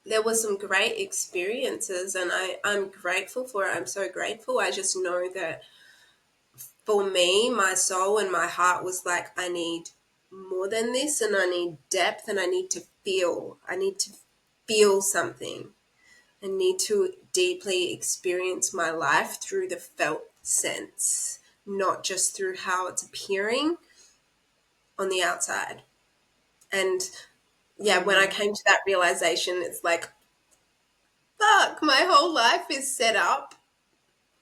there were some great experiences, and I'm grateful for it. I'm so grateful. I just know that for me, my soul and my heart was like, I need more than this, and I need depth, and I need to feel. I need to feel something. I need to deeply experience my life through the felt sense, not just through how it's appearing on the outside. And yeah, when I came to that realization, it's like, fuck, my whole life is set up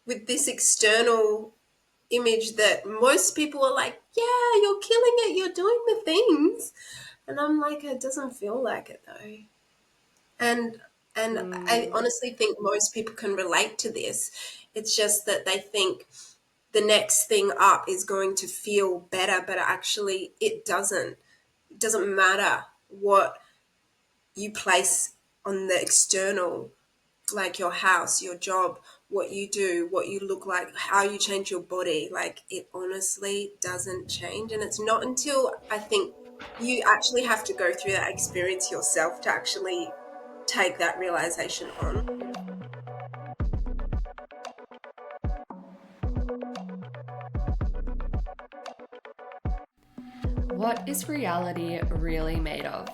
with this external image that most people are like, yeah, you're killing it, you're doing the things. And I'm like, it doesn't feel like it though. And I honestly think most people can relate to this. It's just that they think the next thing up is going to feel better, but actually it doesn't. It doesn't matter what you place on the external, like your house, your job, what you do, what you look like, how you change your body. Like, it honestly doesn't change. And it's not until I think you actually have to go through that experience yourself to actually take that realization on. What is reality really made of?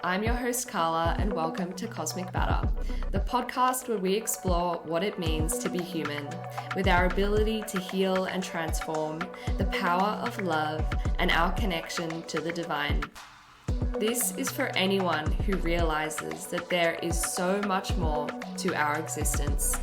I'm your host Karla, and welcome to Cosmic Batter, the podcast where we explore what it means to be human, with our ability to heal and transform, the power of love, and our connection to the divine. This is for anyone who realizes that there is so much more to our existence.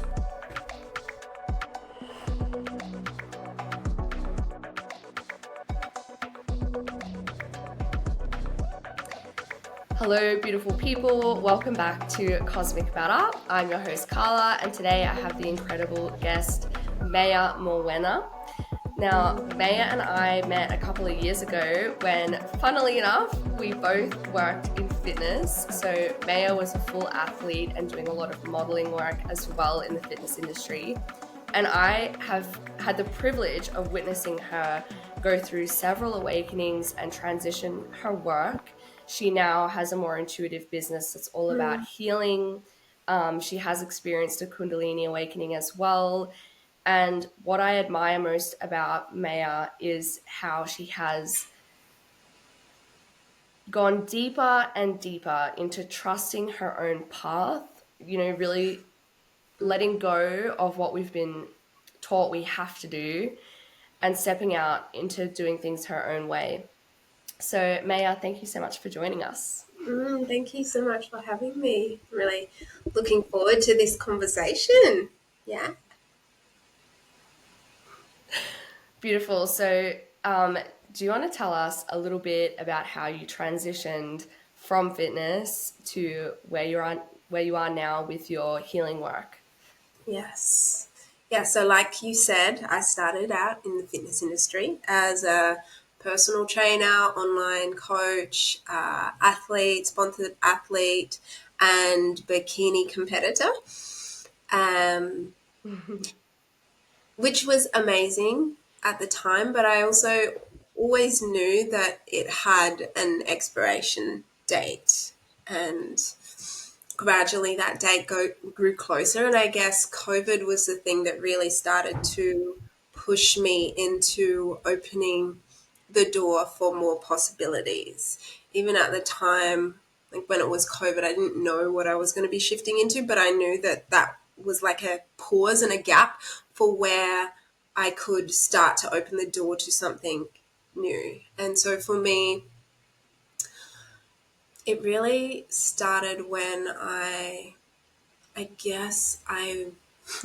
Hello, beautiful people. Welcome back to Cosmic Batter. I'm your host, Karla, and today I have the incredible guest, Maya Morwenna. Now, Maya and I met a couple of years ago when, funnily enough, we both worked in fitness. So Maya was a full athlete and doing a lot of modeling work as well in the fitness industry. And I have had the privilege of witnessing her go through several awakenings and transition her work. She now has a more intuitive business that's all about healing. She has experienced a Kundalini awakening as well. And what I admire most about Maya is how she has gone deeper and deeper into trusting her own path, really letting go of what we've been taught we have to do and stepping out into doing things her own way. So, Maya, thank you so much for joining us. Thank you so much for having me. Really looking forward to this conversation. Yeah. Beautiful. So, do you want to tell us a little bit about how you transitioned from fitness to where you are now with your healing work? Yes. Yeah, so like you said, I started out in the fitness industry as a personal trainer, online coach, athlete, sponsored athlete, and bikini competitor, um, which was amazing at the time, but I also always knew that it had an expiration date, and gradually that date grew closer. And I guess COVID was the thing that really started to push me into opening the door for more possibilities. Even at the time, like when it was COVID, I didn't know what I was going to be shifting into, but I knew that that was like a pause and a gap for where I could start to open the door to something new. And so for me, it really started when I guess I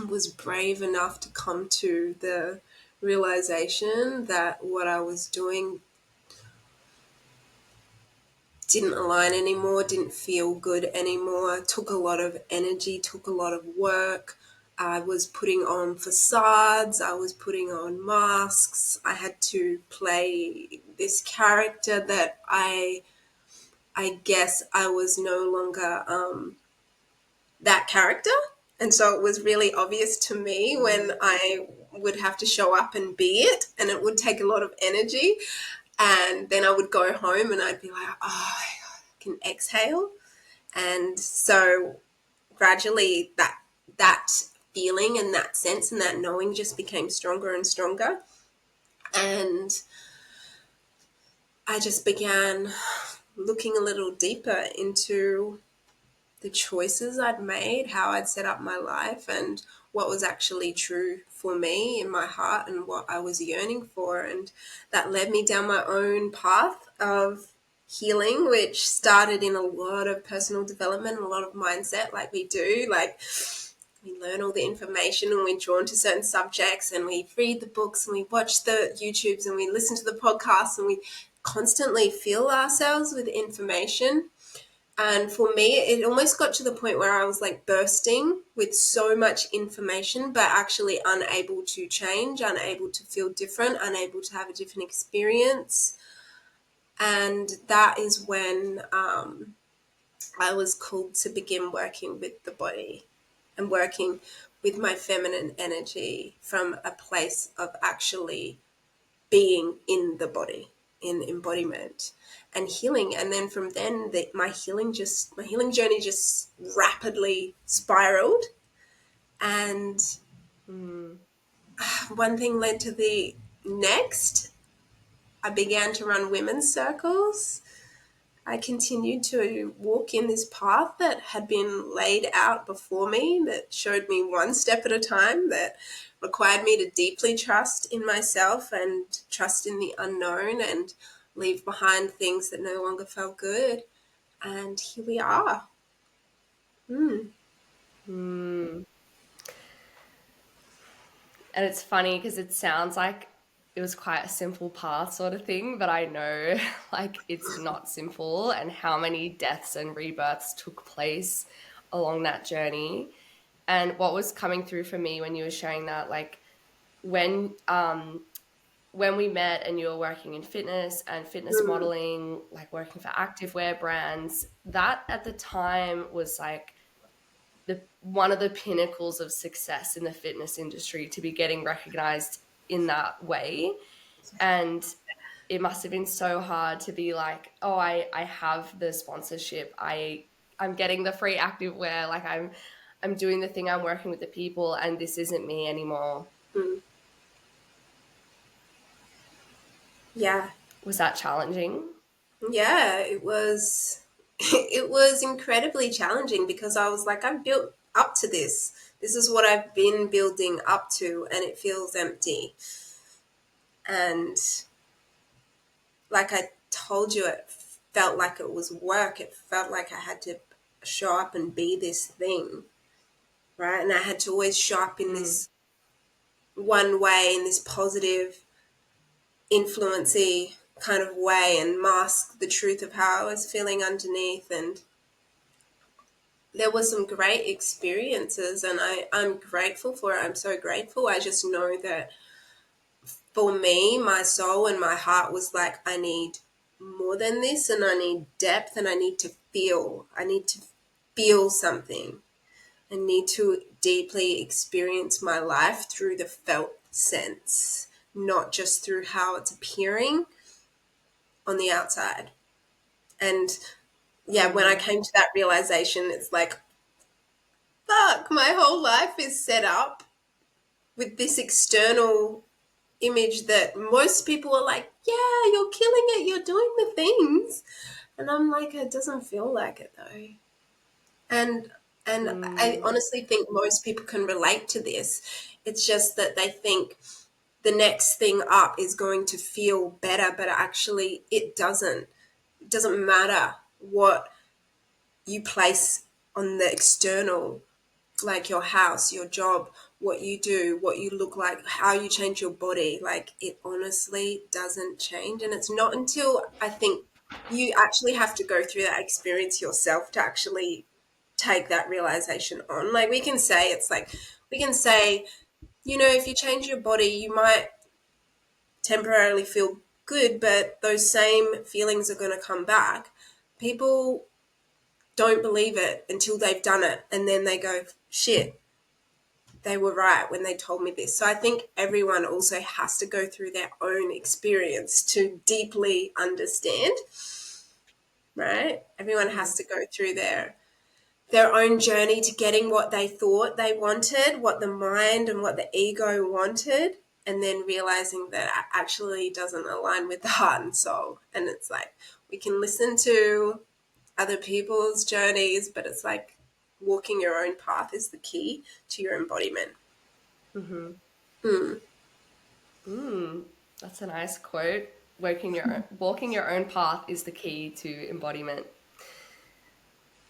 was brave enough to come to the realization that what I was doing didn't align anymore, didn't feel good anymore, took a lot of energy, took a lot of work. I was putting on facades, I was putting on masks. I had to play this character that I guess I was no longer that character. And so it was really obvious to me when I would have to show up and be it, and it would take a lot of energy. And then I would go home and I'd be like, oh, I can exhale. And so gradually that feeling and that sense and that knowing just became stronger and stronger. And I just began looking a little deeper into the choices I'd made, how I'd set up my life, and what was actually true for me in my heart and what I was yearning for. And that led me down my own path of healing, which started in a lot of personal development, a lot of mindset, like we do. Like, we learn all the information and we're drawn to certain subjects and we read the books and we watch the YouTubes and we listen to the podcasts and we constantly fill ourselves with information. And for me, it almost got to the point where I was like bursting with so much information, but actually unable to change, unable to feel different, unable to have a different experience. And that is when I was called to begin working with the body and working with my feminine energy from a place of actually being in the body, in embodiment and healing. And then from then, my healing journey just rapidly spiraled. And Mm. one thing led to the next. I began to run women's circles. I continued to walk in this path that had been laid out before me, that showed me one step at a time, that required me to deeply trust in myself and trust in the unknown and leave behind things that no longer felt good. And here we are. Mm. Mm. And it's funny because it sounds like it was quite a simple path sort of thing, but I know like it's not simple, and how many deaths and rebirths took place along that journey. And what was coming through for me when you were sharing that, like when we met and you were working in fitness and fitness Mm. modeling, like working for activewear brands, that at the time was like the one of the pinnacles of success in the fitness industry, to be getting recognized in that way. And it must have been so hard to be like, oh, I have the sponsorship, I'm getting the free activewear, like I'm doing the thing, I'm working with the people, and this isn't me anymore. Mm. Yeah. Was that challenging? Yeah, it was. It was incredibly challenging because I was like, I've built up to this. This is what I've been building up to, and it feels empty. And like I told you, it felt like it was work. It felt like I had to show up and be this thing, right? And I had to always show up in Mm. this one way, in this positive, influency kind of way, and mask the truth of how I was feeling underneath. And there were some great experiences, and I'm grateful for it. I'm so grateful. I just know that for me, my soul and my heart was like, I need more than this, and I need depth, and I need to feel. I need to feel something. I need to deeply experience my life through the felt sense, not just through how it's appearing on the outside. And yeah, when I Mm. came to that realization, it's like, fuck, my whole life is set up with this external image that most people are like, yeah, you're killing it, you're doing the things. And I'm like, it doesn't feel like it though. And I Mm. honestly think most people can relate to this. It's just that they think the next thing up is going to feel better, but actually it doesn't. It doesn't matter what you place on the external, like your house, your job, what you do, what you look like, how you change your body. Like, it honestly doesn't change. And it's not until I think you actually have to go through that experience yourself to actually take that realization on. Like, we can say, it's like, we can say, if you change your body, you might temporarily feel good, but those same feelings are going to come back. People don't believe it until they've done it, and then they go, shit, they were right when they told me this. So I think everyone also has to go through their own experience to deeply understand, right? Everyone has Mm. to go through their own journey to getting what they thought they wanted, what the mind and what the ego wanted, and then realizing that it actually doesn't align with the heart and soul. And it's like we can listen to other people's journeys, but it's like walking your own path is the key to your embodiment. Mm-hmm. Mm. That's a nice quote. Walking your own path is the key to embodiment.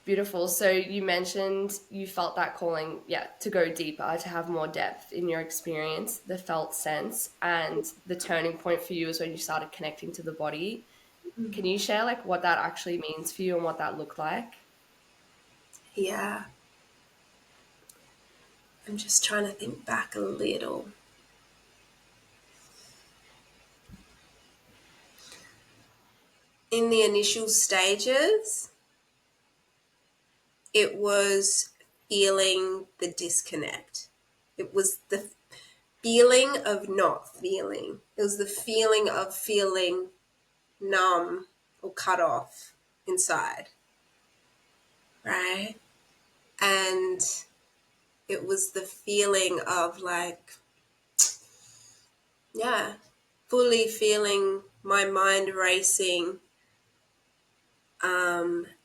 Beautiful. So you mentioned you felt that calling, yeah, to go deeper, to have more depth in your experience, the felt sense, and the turning point for you is when you started connecting to the body. Can you share like what that actually means for you and what that looked like? Yeah, I'm just trying to think back a little. In the initial stages, it was feeling the disconnect. It was the feeling of not feeling. It was the feeling of feeling numb or cut off inside, right? And it was the feeling of like, yeah, fully feeling my mind racing,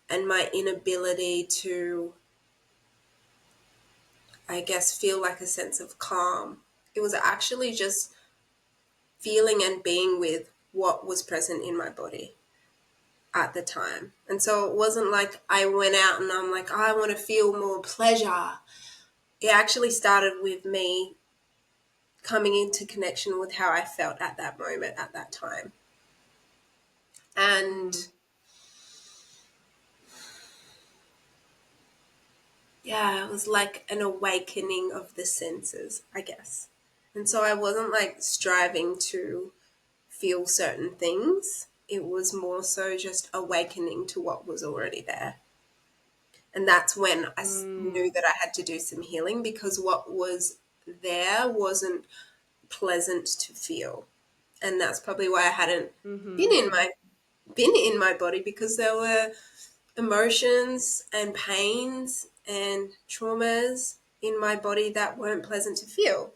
and my inability to, I guess, feel like a sense of calm. It was actually just feeling and being with what was present in my body at the time. And so it wasn't like I went out and I'm like, I want to feel more pleasure. It actually started with me coming into connection with how I felt at that moment, at that time. And Mm, yeah, it was like an awakening of the senses, I guess. And so I wasn't like striving to feel certain things. It was more so just awakening to what was already there. And that's when I mm, knew that I had to do some healing because what was there wasn't pleasant to feel. And that's probably why I hadn't been mm-hmm, in my been in my body, because there were emotions and pains and traumas in my body that weren't pleasant to feel.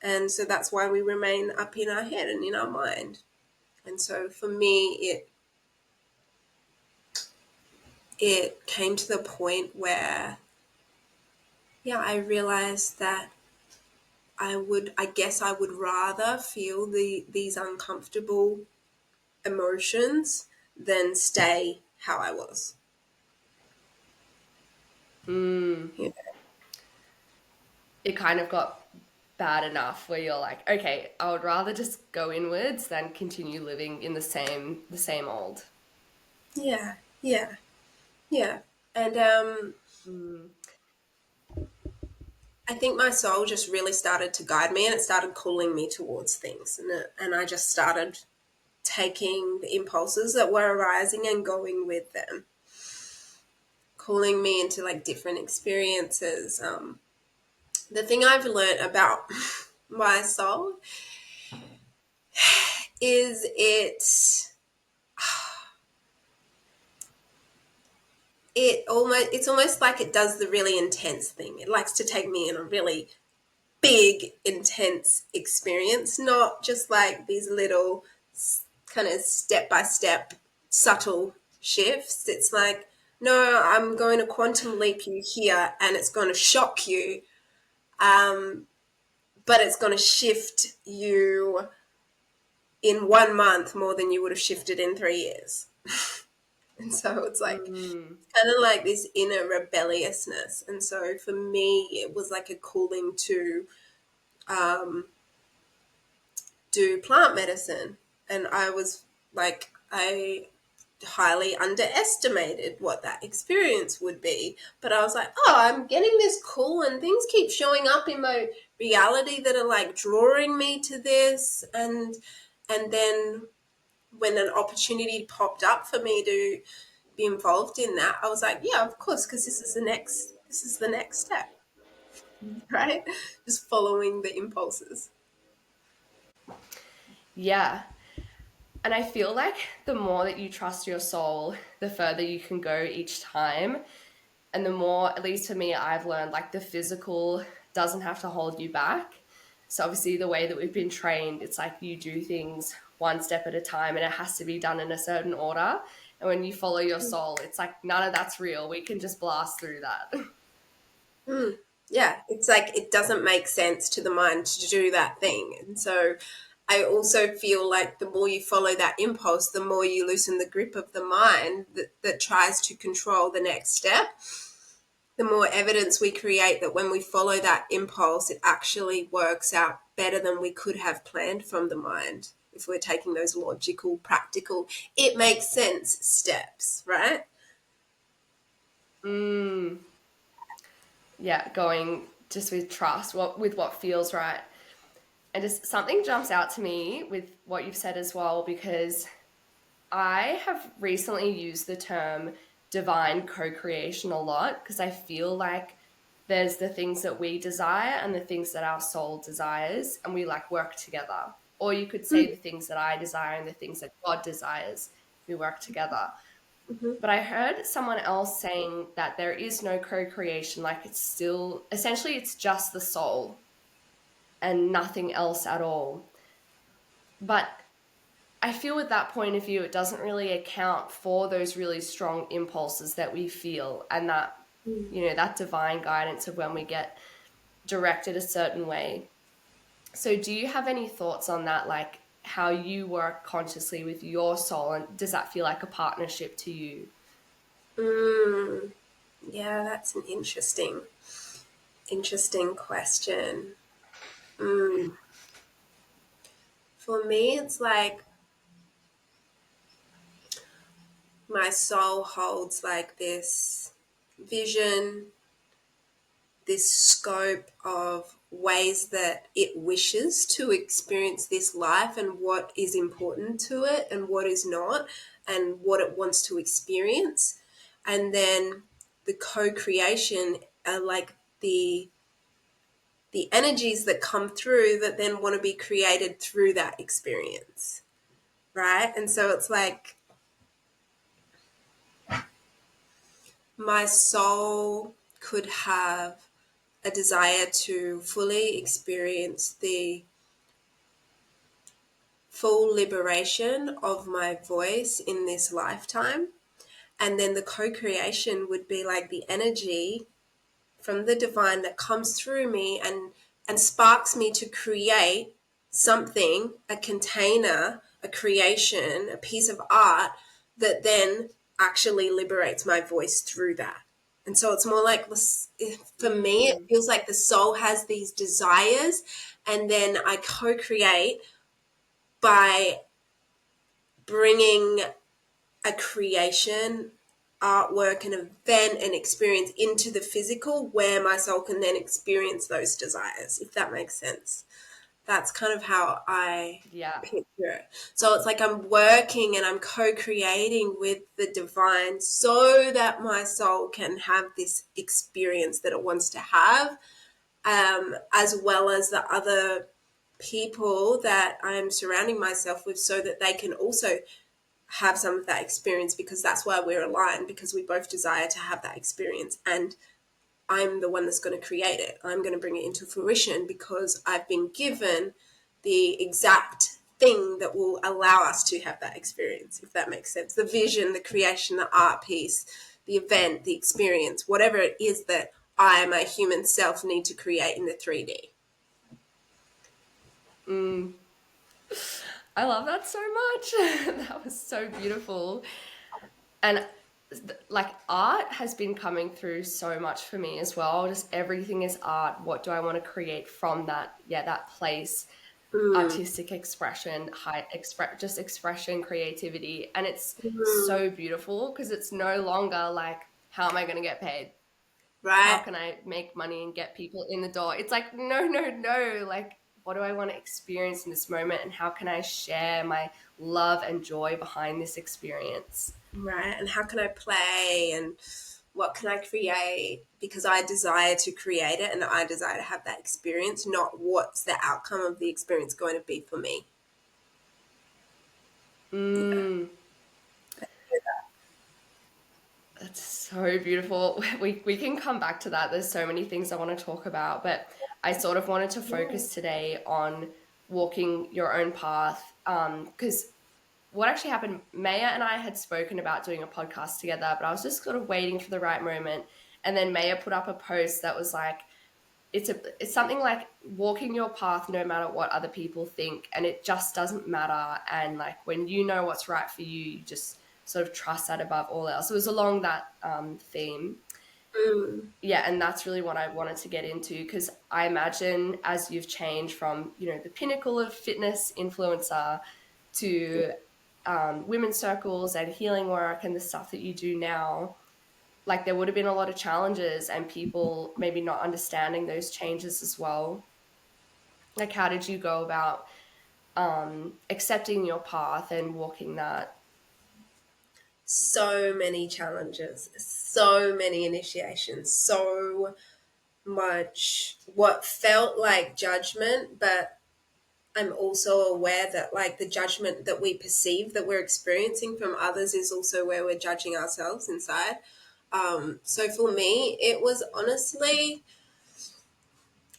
And so that's why we remain up in our head and in our mind. And so for me, it came to the point where, yeah, I realized that I guess I would rather feel these uncomfortable emotions than stay how I was. mm. Yeah. It kind of got bad enough where you're like, okay, I would rather just go inwards than continue living in the same old. Yeah. Yeah. Yeah. And Mm, I think my soul just really started to guide me, and it started calling me towards things, and I just started taking the impulses that were arising and going with them, calling me into like different experiences. The thing I've learned about my soul is it's almost like it does the really intense thing. It likes to take me in a really big, intense experience, not just like these little kind of step by step, subtle shifts. It's like, no, I'm going to quantum leap you here and it's going to shock you, um, but it's going to shift you in 1 month more than you would have shifted in 3 years. And so it's like mm, kind of like this inner rebelliousness. And so for me, it was like a calling to um, do plant medicine. And I was like, I highly underestimated what that experience would be. But I was like, oh, I'm getting this call and things keep showing up in my reality that are like drawing me to this. And then when an opportunity popped up for me to be involved in that, I was like, yeah, of course, because this is the next step, right? Just following the impulses. yeah. And I feel like the more that you trust your soul, the further you can go each time. And the more, at least for me, I've learned like the physical doesn't have to hold you back. So obviously the way that we've been trained, it's like you do things one step at a time and it has to be done in a certain order. And when you follow your soul, it's like none of that's real. We can just blast through that. Mm. Yeah, it's like it doesn't make sense to the mind to do that thing. And so I also feel like the more you follow that impulse, the more you loosen the grip of the mind that tries to control the next step. The more evidence we create that when we follow that impulse, it actually works out better than we could have planned from the mind. If we're taking those logical, practical, it makes sense steps, right? Mm, yeah, going just with trust, with what feels right. And just something jumps out to me with what you've said as well, because I have recently used the term divine co creation a lot because I feel like there's the things that we desire and the things that our soul desires, and we like work together. Or you could say the things that I desire and the things that God desires, we work together. Mm-hmm. But I heard someone else saying that there is no co creation, like it's still essentially it's just the soul and nothing else at all. But I feel with that point of view, it doesn't really account for those really strong impulses that we feel and that, that divine guidance of when we get directed a certain way. So, do you have any thoughts on that? Like how you work consciously with your soul, and does that feel like a partnership to you? Mm. Yeah, that's an interesting question. Mm. For me, it's like my soul holds like this vision, this scope of ways that it wishes to experience this life and what is important to it and what is not and what it wants to experience. And then the co-creation are like the energies that come through that then want to be created through that experience, right? And so it's like my soul could have a desire to fully experience the full liberation of my voice in this lifetime. And then the co creation would be like the energy from the divine that comes through me and sparks me to create something, a container, a creation, a piece of art that then actually liberates my voice through that. And so it's more like for me, it Mm, feels like the soul has these desires, and then I co create by bringing a creation, artwork, an event, an experience into the physical where my soul can then experience those desires, if that makes sense. That's kind of how I yeah. picture it. So it's like I'm working and I'm co creating with the divine so that my soul can have this experience that it wants to have, as well as the other people that I'm surrounding myself with so that they can also have some of that experience, because that's why we're aligned, because we both desire to have that experience. And I'm the one that's going to create it. I'm going to bring it into fruition because I've been given the exact thing that will allow us to have that experience, if that makes sense. The vision, the creation, the art piece, the event, the experience, whatever it is that I, my human self, need to create in the 3D. Mm, I love that so much. That was so beautiful. And like art has been coming through so much for me as well. Just everything is art. What do I want to create from that? Yeah, that place, Mm, artistic expression, just expression, creativity, and it's mm, so beautiful because it's no longer like how am I going to get paid? How right? can I make money and get people in the door? It's like no, no, no. Like what do I want to experience in this moment, and how can I share my love and joy behind this experience? Right. And how can I play and what can I create? Because I desire to create it and I desire to have that experience, not what's the outcome of the experience going to be for me. Yeah. Mm, That's so beautiful. We can come back to that. There's so many things I want to talk about, but I sort of wanted to Yeah. focus today on walking your own path. Because what actually happened, Maya and I had spoken about doing a podcast together, but I was just sort of waiting for the right moment. And then Maya put up a post that was like, it's something like walking your path no matter what other people think, and it just doesn't matter. And like when you know what's right for you, you just sort of trust that above all else. It was along that theme. Mm. Yeah, and that's really what I wanted to get into, because I imagine as you've changed from, you know, the pinnacle of fitness influencer to women's circles and healing work and the stuff that you do now, like there would have been a lot of challenges and people maybe not understanding those changes as well. Like how did you go about accepting your path and walking that? So many challenges, so many initiations, so much what felt like judgment, but I'm also aware that like the judgment that we perceive that we're experiencing from others is also where we're judging ourselves inside. So for me,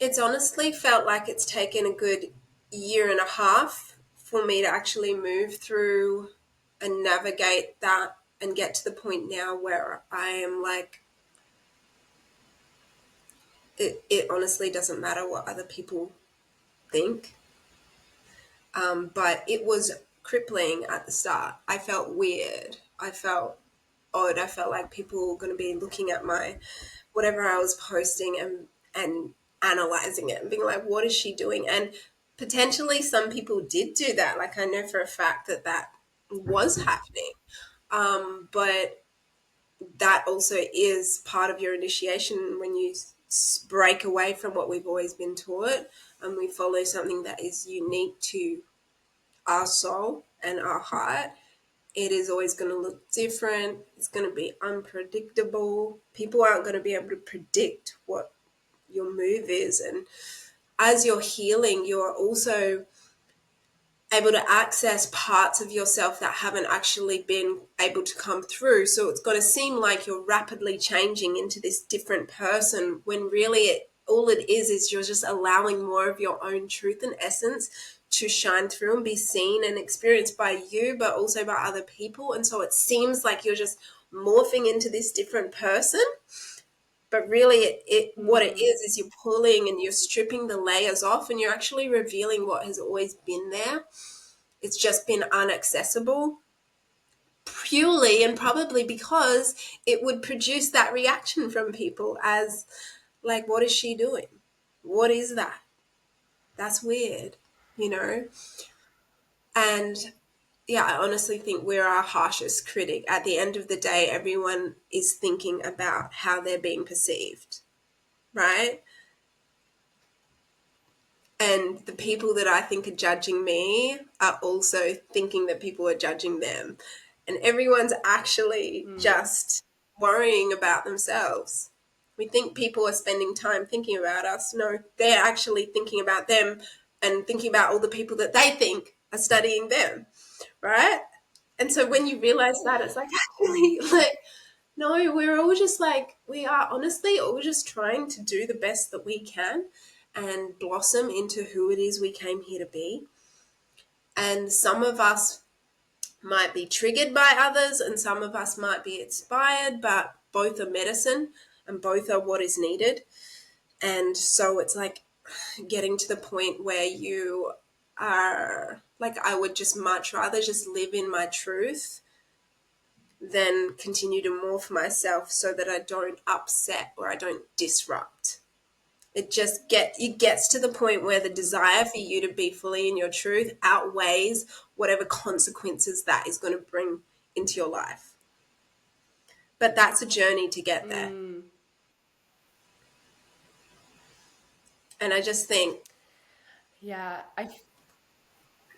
it's honestly felt like it's taken a good year and a half for me to actually move through and navigate that and get to the point now where I am like, it honestly doesn't matter what other people think. But it was crippling at the start. I felt weird. I felt odd. I felt like people were going to be looking at my whatever I was posting and analyzing it and being like, "What is she doing?" And potentially, some people did do that. Like I know for a fact that that was happening. But that also is part of your initiation when you break away from what we've always been taught and we follow something that is unique to our soul and our heart. It is always going to look different. It's going to be unpredictable. People aren't going to be able to predict what your move is. And as you're healing, you're also able to access parts of yourself that haven't actually been able to come through. So it's going to seem like you're rapidly changing into this different person when really all it is you're just allowing more of your own truth and essence to shine through and be seen and experienced by you, but also by other people. And so it seems like you're just morphing into this different person. But really, what it Mm, is you're pulling and you're stripping the layers off and you're actually revealing what has always been there. It's just been inaccessible purely and probably because it would produce that reaction from people as like, what is she doing? What is that? That's weird, you know? And yeah, I honestly think we're our harshest critic. At the end of the day, everyone is thinking about how they're being perceived, right? And the people that I think are judging me are also thinking that people are judging them. And everyone's actually mm, just worrying about themselves. We think people are spending time thinking about us. No, they're actually thinking about them and thinking about all the people that they think are studying them, right? And so when you realize that, it's like, actually, like, no, we're all just like, we are honestly all just trying to do the best that we can and blossom into who it is we came here to be. And some of us might be triggered by others and some of us might be inspired, but both are medicine and both are what is needed. And so it's like getting to the point where you are like, I would just much rather just live in my truth than continue to morph myself so that I don't upset or I don't disrupt. It gets to the point where the desire for you to be fully in your truth outweighs whatever consequences that is going to bring into your life. But that's a journey to get there. mm. And I just think, Yeah,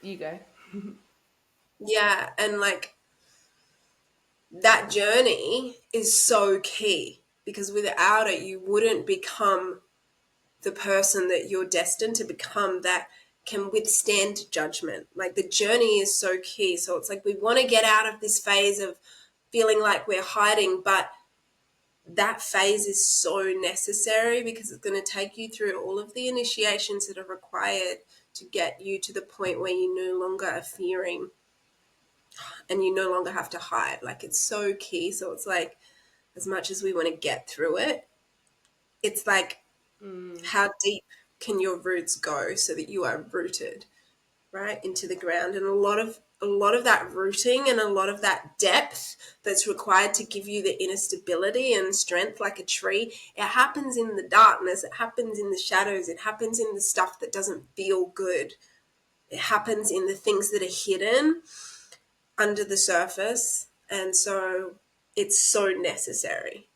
you go. yeah, and like that journey is so key because without it, you wouldn't become the person that you're destined to become that can withstand judgment. Like the journey is so key. So it's like we want to get out of this phase of feeling like we're hiding, but that phase is so necessary because it's going to take you through all of the initiations that are required to get you to the point where you no longer are fearing and you no longer have to hide. Like, it's so key. So it's like, as much as we want to get through it, it's like, Mm. how deep can your roots go so that you are rooted right into the ground? And a lot of that rooting and a lot of that depth that's required to give you the inner stability and strength like a tree, it happens in the darkness, it happens in the shadows, it happens in the stuff that doesn't feel good, it happens in the things that are hidden under the surface. And so it's so necessary.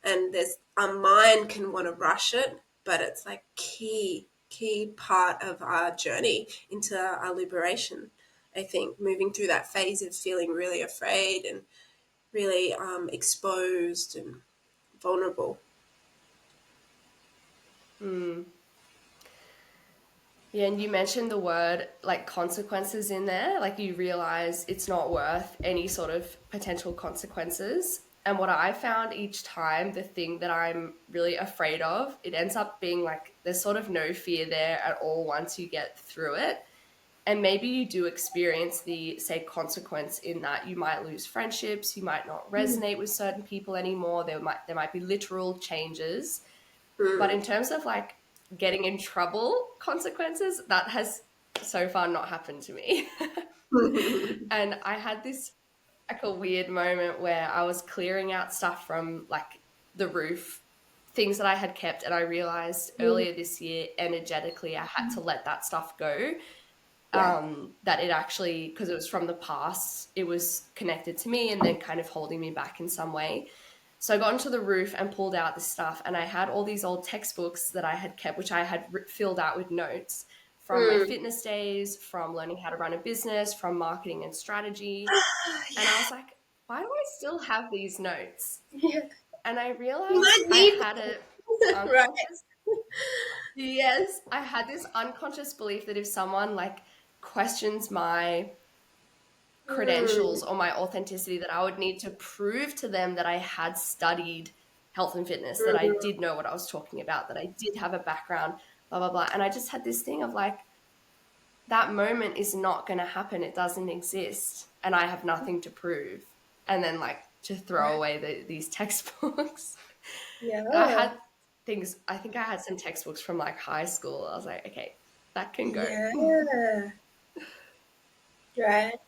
And there's our mind can want to rush it, but it's like key part of our journey into our liberation. I think moving through that phase of feeling really afraid and really exposed and vulnerable. Mm. Yeah, and you mentioned the word like consequences in there, like you realize it's not worth any sort of potential consequences. And what I found each time, the thing that I'm really afraid of, it ends up being like there's sort of no fear there at all once you get through it. And maybe you do experience the, say, consequence in that you might lose friendships, you might not resonate with certain people anymore, there might be literal changes. But Mm. in terms of like getting in trouble consequences, that has so far not happened to me. And I had this like a weird moment where I was clearing out stuff from like the roof, things that I had kept, and I realized earlier this year energetically I had to let that stuff go. Yeah. That it actually, because it was from the past, it was connected to me and then kind of holding me back in some way. So I got onto the roof and pulled out this stuff, and I had all these old textbooks that I had kept, which I had filled out with notes from my Mm. fitness days, from learning how to run a business, from marketing and strategy. And I was like, why do I still have these notes? Yeah. And I You realized might I need had a them. Right. unconscious, yes, I had this unconscious belief that if someone like questions my Mm. credentials or my authenticity, that I would need to prove to them that I had studied health and fitness, that I Mm. did know what I was talking about, that I did have a background, blah, blah, blah. And I just had this thing of like, that moment is not going to happen. It doesn't exist. And I have nothing to prove. And then like to throw Right. away these textbooks. And I Yeah. had things, I think I had some textbooks from like high school. I was like, okay, that can go. Yeah. Right.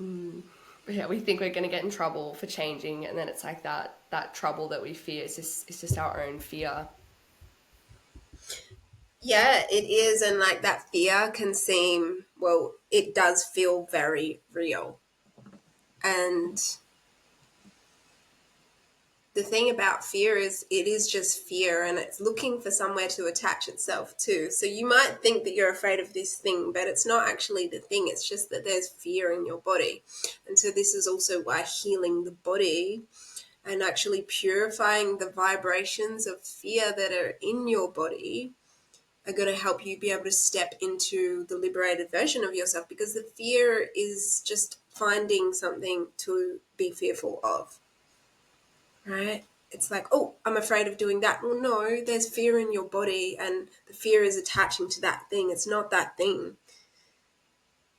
Mm. But yeah, we think we're going to get in trouble for changing, and then it's like that trouble that we fear is just it's just our own fear. Yeah, it is. And like that fear can seem, well, it does feel very real. And the thing about fear is it is just fear and it's looking for somewhere to attach itself to. So you might think that you're afraid of this thing, but it's not actually the thing. It's just that there's fear in your body. And so this is also why healing the body and actually purifying the vibrations of fear that are in your body are going to help you be able to step into the liberated version of yourself, because the fear is just finding something to be fearful of, right? It's like, oh, I'm afraid of doing that. Well, no, there's fear in your body and the fear is attaching to that thing. It's not that thing.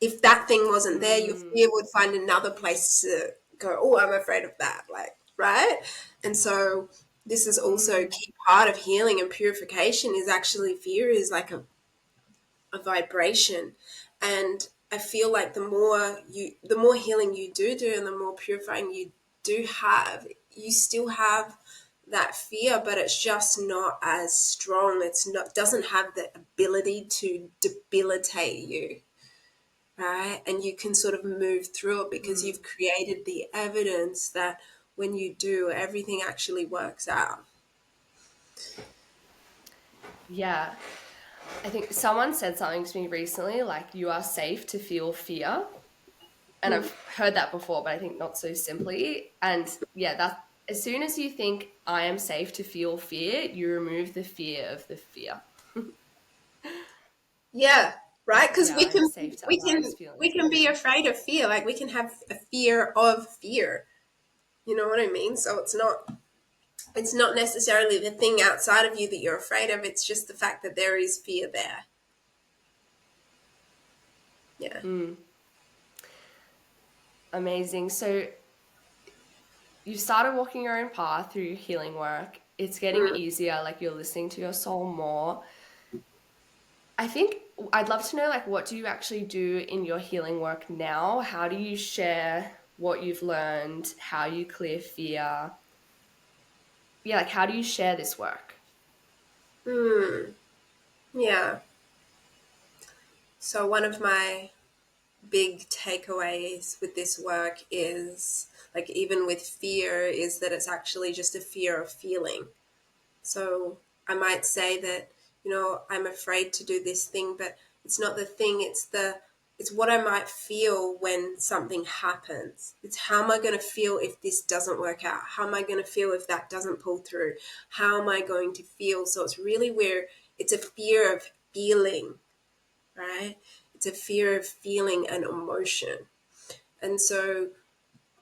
If that thing wasn't there, your Mm, fear would find another place to go, oh, I'm afraid of that, like, right? And so this is also a mm, key part of healing and purification is actually fear is like a vibration. And I feel like the more healing you do and the more purifying you do have, you still have that fear, but it's just not as strong. It's not doesn't have the ability to debilitate you, right? And you can sort of move through it because mm. you've created the evidence that when you do, everything actually works out. Yeah, I think someone said something to me recently, like you are safe to feel fear, and Mm. I've heard that before, but I think not so simply. And yeah, that as soon as you think I am safe to feel fear, you remove the fear of the fear. Yeah, right. Because Yeah, I'm safe to we allow can these we feelings can in. be afraid of fear. Like we can have a fear of fear, You know what I mean? So it's not necessarily the thing outside of you that you're afraid of. It's just the fact that there is fear there. Yeah. Mm, amazing. So you started walking your own path through your healing work. It's getting Mm. easier, like you're listening to your soul more. I think I'd love to know, like, what do you actually do in your healing work now? How do you share what you've learned, how you clear fear? Yeah, like, how do you share this work? Mm. Yeah. So one of my big takeaways with this work is, like, even with fear, is that it's actually just a fear of feeling. So I might say that, I'm afraid to do this thing, but it's not the thing, it's what I might feel when something happens. It's how am I going to feel if this doesn't work out? How am I going to feel if that doesn't pull through? How am I going to feel? So it's really where it's a fear of feeling, right? It's a fear of feeling an emotion. And so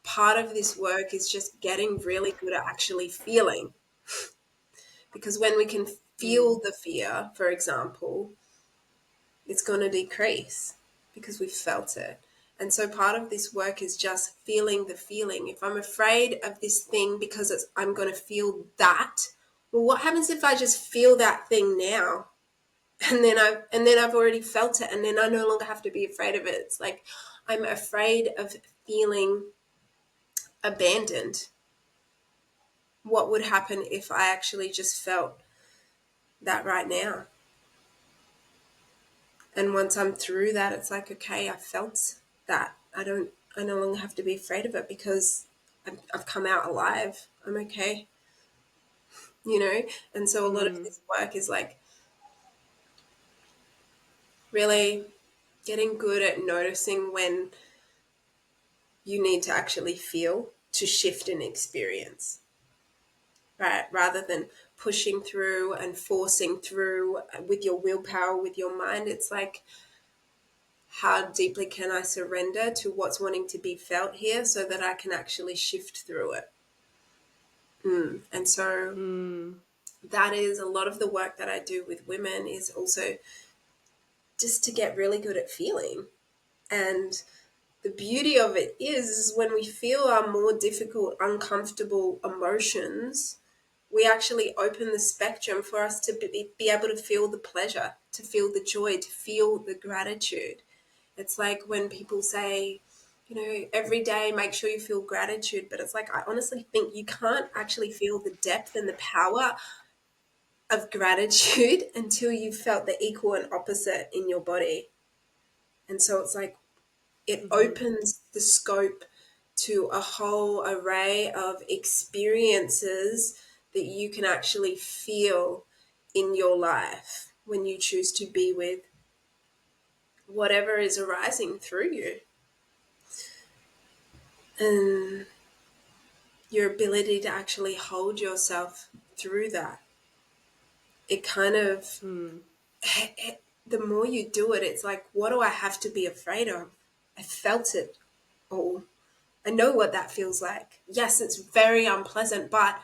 part of this work is just getting really good at actually feeling. Because when we can feel Mm, the fear, for example, it's going to decrease because we've felt it. And so part of this work is just feeling the feeling. If I'm afraid of this thing because I'm going to feel that, well, what happens if I just feel that thing now? And then I've already felt it, and then I no longer have to be afraid of it. It's like I'm afraid of feeling abandoned. What would happen if I actually just felt that right now? And once I'm through that, it's like, okay, I felt that. I no longer have to be afraid of it because I've come out alive. I'm okay, you know? And so a lot of mm, this work is like really getting good at noticing when you need to actually feel to shift an experience, right? Rather than pushing through and forcing through with your willpower, with your mind. It's like, how deeply can I surrender to what's wanting to be felt here so that I can actually shift through it? And so mm, that is a lot of the work that I do with women, is also just to get really good at feeling. And the beauty of it is when we feel our more difficult, uncomfortable emotions, we actually open the spectrum for us to be able to feel the pleasure, to feel the joy, to feel the gratitude. It's like when people say, every day make sure you feel gratitude. But it's like, I honestly think you can't actually feel the depth and the power of gratitude until you've felt the equal and opposite in your body. And so it's like it mm-hmm, opens the scope to a whole array of experiences that you can actually feel in your life when you choose to be with whatever is arising through you. And your ability to actually hold yourself through that. It kind of, mm, the more you do it, it's like, what do I have to be afraid of? I felt it all. I know what that feels like. Yes, it's very unpleasant, but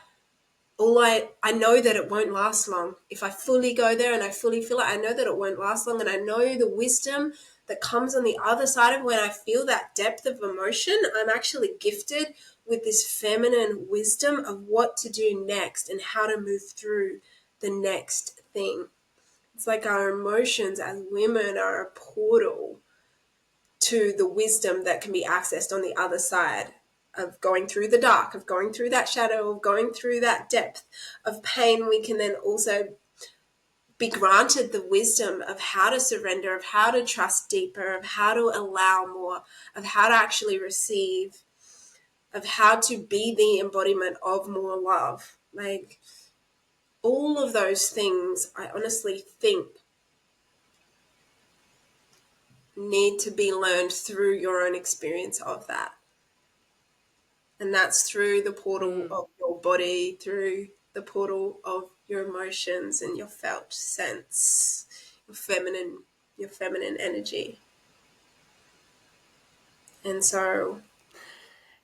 I know that it won't last long. If I fully go there and I fully feel it, I know that it won't last long. And I know the wisdom that comes on the other side of when I feel that depth of emotion. I'm actually gifted with this feminine wisdom of what to do next and how to move through the next thing. It's like our emotions as women are a portal to the wisdom that can be accessed on the other side of going through the dark, of going through that shadow, of going through that depth of pain. We can then also be granted the wisdom of how to surrender, of how to trust deeper, of how to allow more, of how to actually receive, of how to be the embodiment of more love. Like, all of those things, I honestly think, need to be learned through your own experience of that. And that's through the portal mm. of your body, through the portal of your emotions and your felt sense, your feminine energy. And so,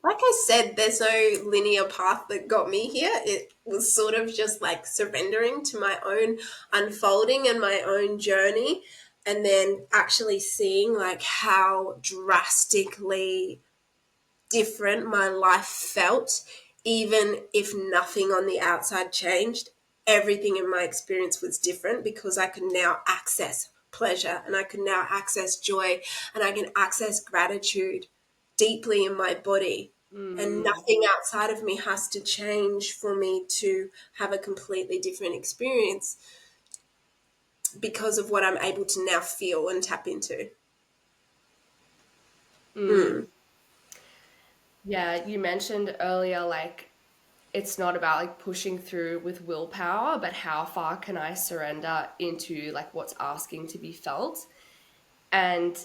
like I said, there's no linear path that got me here. It was sort of just like surrendering to my own unfolding and my own journey, and then actually seeing like how drastically different my life felt, even if nothing on the outside changed. Everything in my experience was different because I could now access pleasure and I could now access joy and I can access gratitude deeply in my body. And Mm, nothing outside of me has to change for me to have a completely different experience because of what I'm able to now feel and tap into. Mm. mm. Yeah, you mentioned earlier, like, it's not about like pushing through with willpower, but how far can I surrender into like what's asking to be felt? And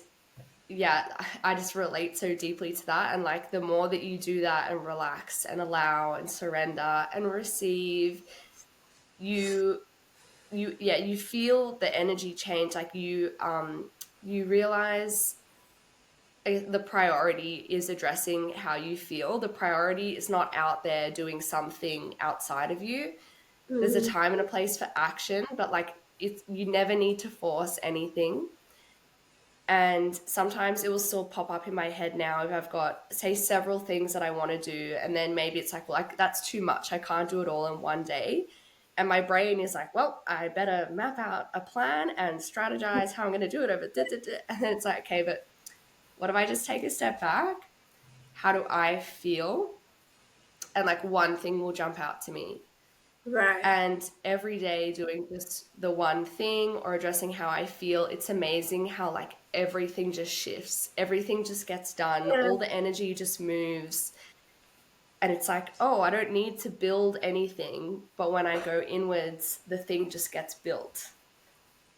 yeah, I just relate so deeply to that. And like the more that you do that and relax and allow and surrender and receive, you you feel the energy change. Like you realize the priority is addressing how you feel. The priority is not out there doing something outside of you. There's a Mm. time and a place for action, but like it's you never need to force anything. And sometimes it will still pop up in my head now if I've got, say, several things that I want to do, and then maybe it's like, well, like that's too much. I can't do it all in one day. And my brain is like, well, I better map out a plan and strategize how I'm going to do it over. Da, da, da. And then it's like, okay, but what if I just take a step back? How do I feel? And like one thing will jump out to me. Right. And every day doing just the one thing or addressing how I feel, it's amazing how like everything just shifts. Everything just gets done. Yeah. All the energy just moves. And it's like, oh, I don't need to build anything. But when I go inwards, the thing just gets built.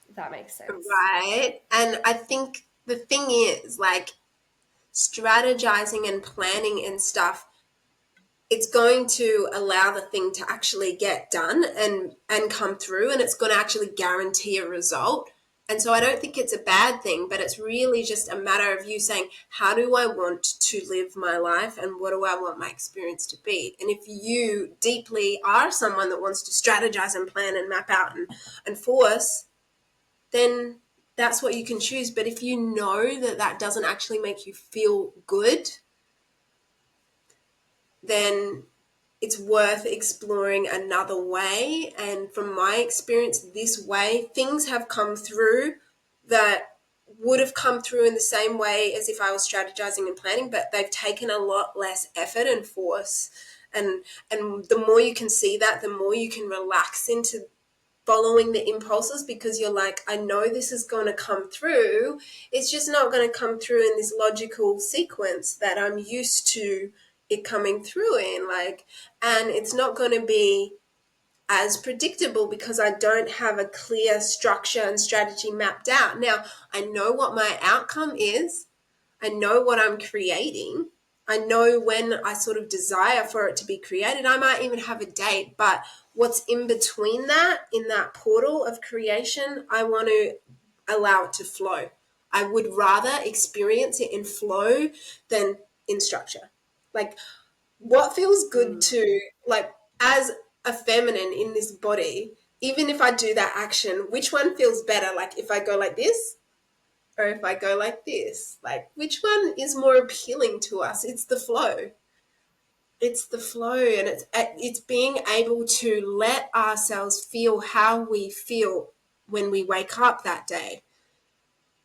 If that makes sense. Right. And I think the thing is, like, strategizing and planning and stuff, it's going to allow the thing to actually get done and come through, and it's going to actually guarantee a result. And so I don't think it's a bad thing, but it's really just a matter of you saying, how do I want to live my life and what do I want my experience to be? And if you deeply are someone that wants to strategize and plan and map out and force, then that's what you can choose. But if you know that that doesn't actually make you feel good, then it's worth exploring another way. And from my experience, this way, things have come through that would have come through in the same way as if I was strategizing and planning, but they've taken a lot less effort and force. And the more you can see that, the more you can relax into following the impulses, because you're like, I know this is going to come through. It's just not going to come through in this logical sequence that I'm used to it coming through in. Like, and it's not going to be as predictable because I don't have a clear structure and strategy mapped out. Now, I know what my outcome is. I know what I'm creating. I know when I sort of desire for it to be created. I might even have a date, but what's in between that, in that portal of creation, I want to allow it to flow. I would rather experience it in flow than in structure. Like, what feels good Mm, to, like, as a feminine in this body, even if I do that action, which one feels better? Like, if I go like this, or if I go like this, like which one is more appealing to us? It's the flow. It's the flow, and it's being able to let ourselves feel how we feel when we wake up that day,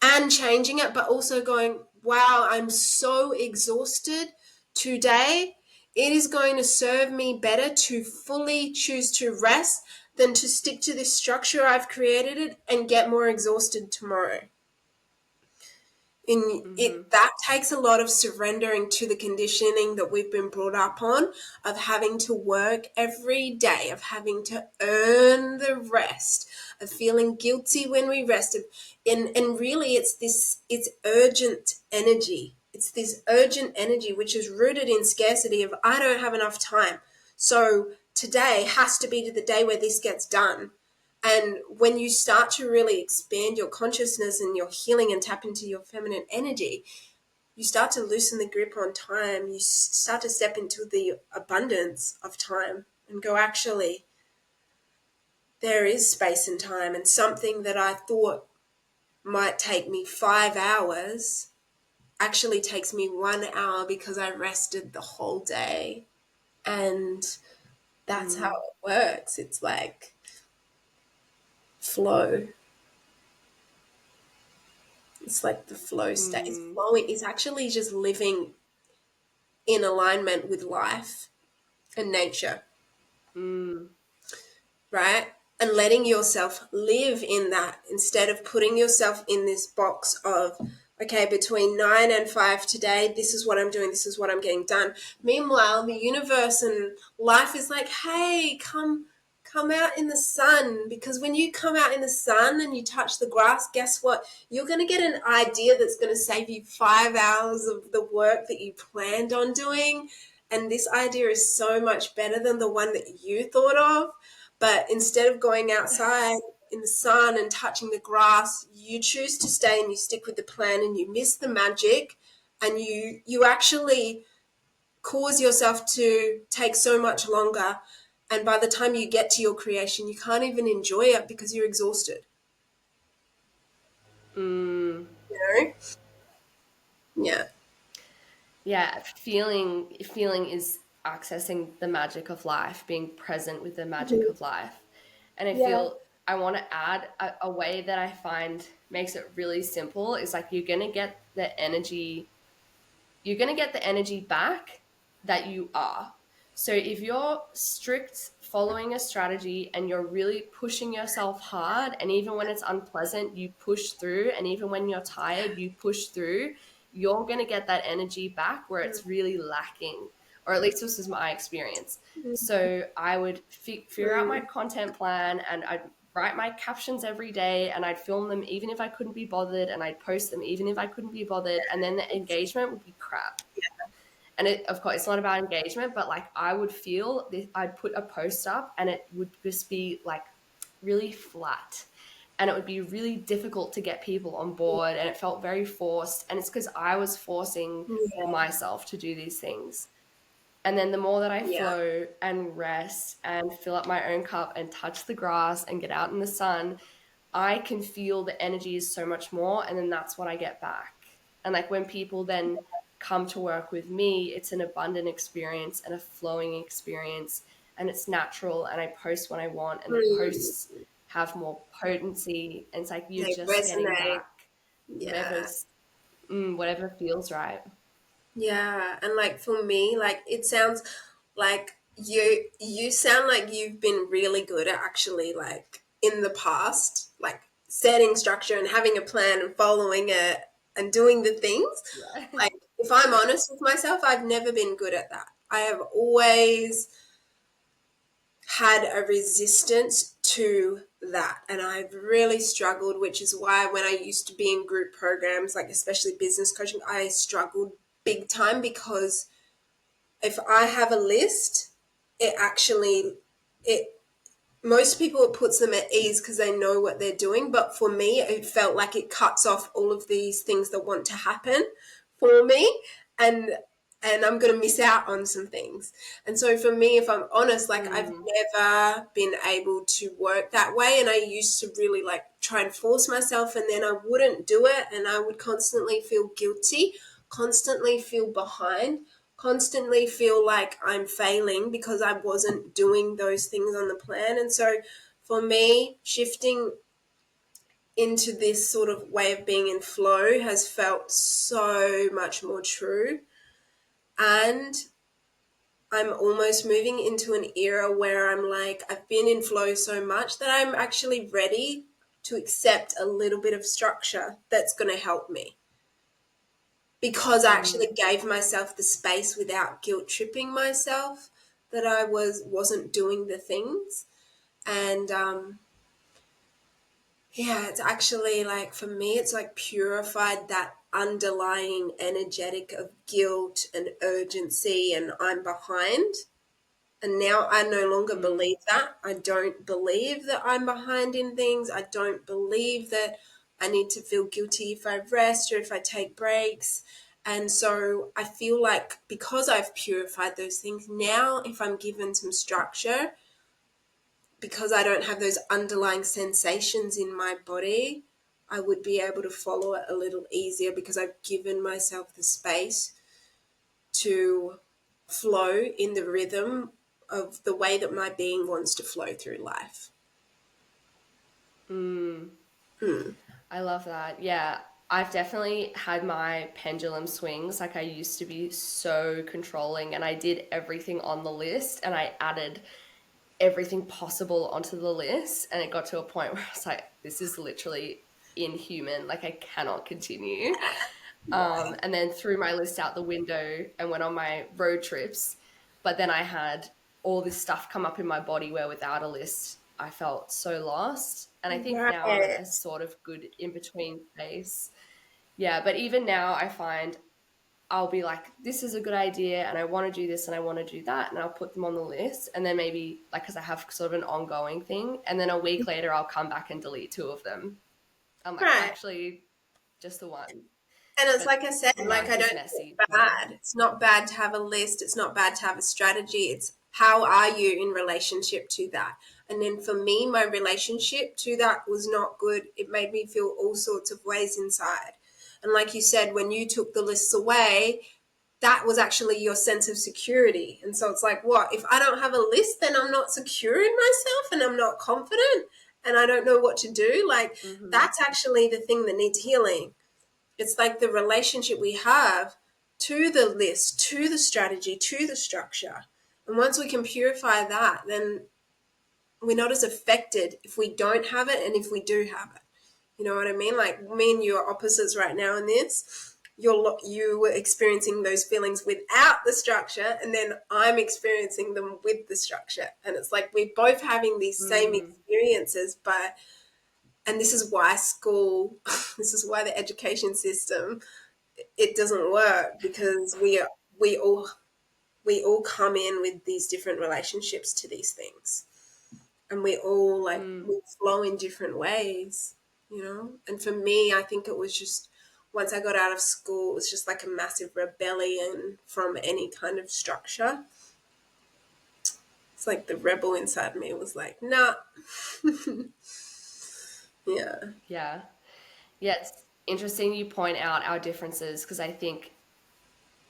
and changing it, but also going, wow, I'm so exhausted today. It is going to serve me better to fully choose to rest than to stick to this structure I've created it and get more exhausted tomorrow. In mm-hmm. it, that takes a lot of surrendering to the conditioning that we've been brought up on, of having to work every day, of having to earn the rest, of feeling guilty when we rest. And really it's urgent energy. It's this urgent energy which is rooted in scarcity of, I don't have enough time, so today has to be the day where this gets done. And when you start to really expand your consciousness and your healing and tap into your feminine energy, you start to loosen the grip on time. You start to step into the abundance of time and go, actually, there is space and time, and something that I thought might take me 5 hours actually takes me 1 hour because I rested the whole day. And that's how Mm, it works. It's like flow. It's like the flow state. It's mm, flowing. It's actually just living in alignment with life and nature, mm, right? And letting yourself live in that instead of putting yourself in this box of, okay, between 9 and 5 today, this is what I'm doing, this is what I'm getting done. Meanwhile, the universe and life is like, hey, come out in the sun, because when you come out in the sun and you touch the grass, guess what? You're going to get an idea that's going to save you 5 hours of the work that you planned on doing. And this idea is so much better than the one that you thought of. But instead of going outside in the sun and touching the grass, you choose to stay and you stick with the plan and you miss the magic, and you actually cause yourself to take so much longer. And by the time you get to your creation, you can't even enjoy it because you're exhausted. mm. You know? Yeah. Yeah, feeling is accessing the magic of life, being present with the magic Mhm. of life. And I Yeah. feel I want to add a way that I find makes it really simple is like you're going to get the energy back that you are. So if you're strict following a strategy and you're really pushing yourself hard, and even when it's unpleasant, you push through, and even when you're tired, you push through, you're going to get that energy back where it's really lacking. Or at least this is my experience. So I would figure out my Mm. content plan, and I'd write my captions every day, and I'd film them even if I couldn't be bothered, and I'd post them even if I couldn't be bothered, and then the engagement would be crap. And of course, it's not about engagement, but like I would feel this, I'd put a post up and it would just be like really flat. And it would be really difficult to get people on board. And it felt very forced. And it's because I was forcing Yeah. myself to do these things. And then the more that I Yeah. flow and rest and fill up my own cup and touch the grass and get out in the sun, I can feel the energy is so much more. And then that's what I get back. And like when people then come to work with me, it's an abundant experience and a flowing experience. And it's natural. And I post when I want. And the Mm. posts have more potency. And it's like you're They just getting resonate. back Yeah. whatever's, whatever feels right. Yeah, and like for me, like it sounds like you sound like you've been really good at actually like in the past, like setting structure and having a plan and following it and doing the things. Yeah. Like if I'm honest with myself, I've never been good at that. I have always had a resistance to that, and I've really struggled, which is why when I used to be in group programs, like especially business coaching, I struggled big time because if I have a list, it actually it most people it puts them at ease because they know what they're doing, but for me it felt like it cuts off all of these things that want to happen for me, and I'm going to miss out on some things. And so for me, if I'm honest, like I've Mm, never been able to work that way, and I used to really like try and force myself, and then I wouldn't do it, and I would constantly feel guilty, constantly feel behind, constantly feel like I'm failing because I wasn't doing those things on the plan. And so for me, shifting into this sort of way of being in flow has felt so much more true. And I'm almost moving into an era where I'm like, I've been in flow so much that I'm actually ready to accept a little bit of structure that's going to help me, because I actually mm, gave myself the space without guilt tripping myself that I wasn't doing the things. And yeah, it's actually like for me it's like purified that underlying energetic of guilt and urgency and I'm behind. And now I no longer mm, believe that. I don't believe that I'm behind in things. I don't believe that I need to feel guilty if I rest or if I take breaks. And so I feel like because I've purified those things, now if I'm given some structure, because I don't have those underlying sensations in my body, I would be able to follow it a little easier because I've given myself the space to flow in the rhythm of the way that my being wants to flow through life. Mm. Mm. I love that. Yeah, I've definitely had my pendulum swings. Like I used to be so controlling and I did everything on the list and I added everything possible onto the list. And it got to a point where I was like, this is literally inhuman. Like I cannot continue. And then threw my list out the window and went on my road trips. But then I had all this stuff come up in my body where without a list, I felt so lost. And I think now I'm at a Right. sort of good in between space. Yeah, but even now I find I'll be like, this is a good idea, and I want to do this and I want to do that, and I'll put them on the list. And then maybe, like, because I have sort of an ongoing thing, and then a week later I'll come back and delete two of them. I'm like, Right. actually, just the one. And it's But like I said, like life I is don't think messy. it's Yeah. bad. It's not bad to have a list. It's not bad to have a strategy. It's how are you in relationship to that? And then for me, my relationship to that was not good. It made me feel all sorts of ways inside. And like you said, when you took the lists away, that was actually your sense of security. And so it's like, what? If I don't have a list, then I'm not secure in myself and I'm not confident and I don't know what to do. Like, Mm-hmm. that's actually the thing that needs healing. It's like the relationship we have to the list, to the strategy, to the structure. And once we can purify that, then we're not as affected if we don't have it and if we do have it. You know what I mean? Like me and you are opposites right now in this. You were experiencing those feelings without the structure, and then I'm experiencing them with the structure. And it's like we're both having these same Mm, experiences, but and this is why school, this is why the education system, it doesn't work because we all we all come in with these different relationships to these things, and we all like mm, we flow in different ways, and for me I think it was just once I got out of school it was just like a massive rebellion from any kind of structure. It's like the rebel inside me was like, nah. Yeah. yeah. Yeah, it's interesting you point out our differences because I think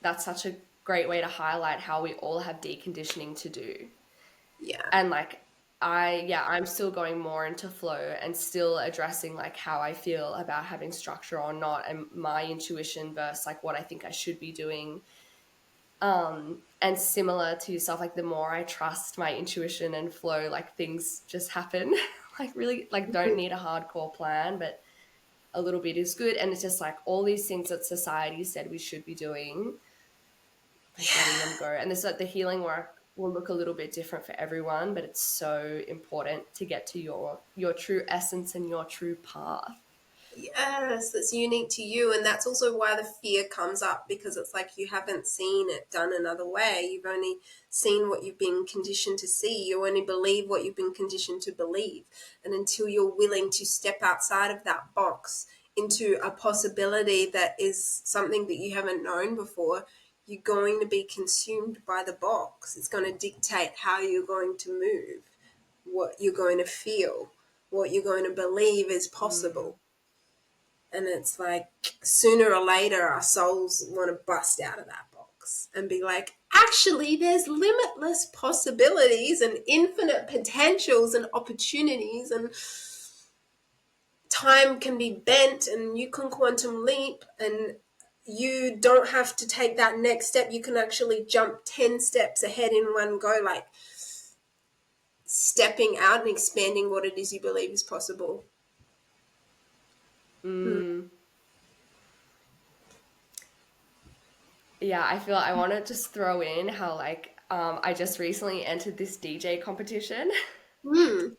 that's such a great way to highlight how we all have deconditioning to do. Yeah. And like I'm still going more into flow and still addressing like how I feel about having structure or not and my intuition versus like what I think I should be doing. And similar to yourself, like the more I trust my intuition and flow, like things just happen. Like really like don't need a hardcore plan, but a little bit is good. And it's just like all these things that society said we should be doing, like letting them go. And this like the healing work will look a little bit different for everyone, but it's so important to get to your true essence and your true path. Yes, that's unique to you. And that's also why the fear comes up because it's like you haven't seen it done another way. You've only seen what you've been conditioned to see. You only believe what you've been conditioned to believe. And until you're willing to step outside of that box into a possibility that is something that you haven't known before, you're going to be consumed by the box. It's going to dictate how you're going to move, what you're going to feel, what you're going to believe is Mm, possible. And it's like sooner or later, our souls want to bust out of that box and be like, actually, there's limitless possibilities and infinite potentials and opportunities, and time can be bent, and you can quantum leap, and you don't have to take that next step. You can actually jump 10 steps ahead in one go, like stepping out and expanding what it is you believe is possible. mm. Yeah, I feel I want to just throw in how like I just recently entered this DJ competition. Mm.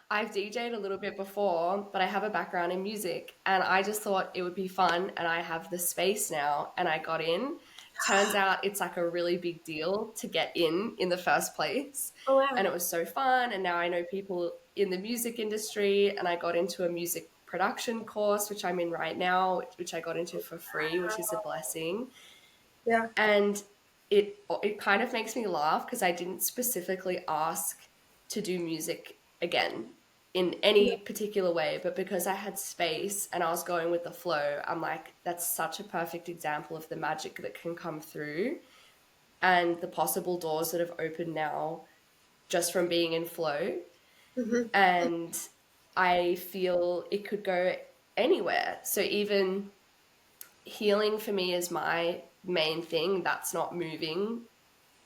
I've DJed a little bit before, but I have a background in music and I just thought it would be fun and I have the space now and I got in. Turns out it's like a really big deal to get in the first place. Oh, And wow. it was so fun and now I know people in the music industry and I got into a music production course, which I'm in right now, which I got into for free, which is a blessing. Yeah. And it kind of makes me laugh because I didn't specifically ask to do music again in any particular way, but because I had space and I was going with the flow, I'm like, that's such a perfect example of the magic that can come through and the possible doors that have opened now just from being in flow. Hmm. And I feel it could go anywhere. So even healing for me is my main thing. That's not moving.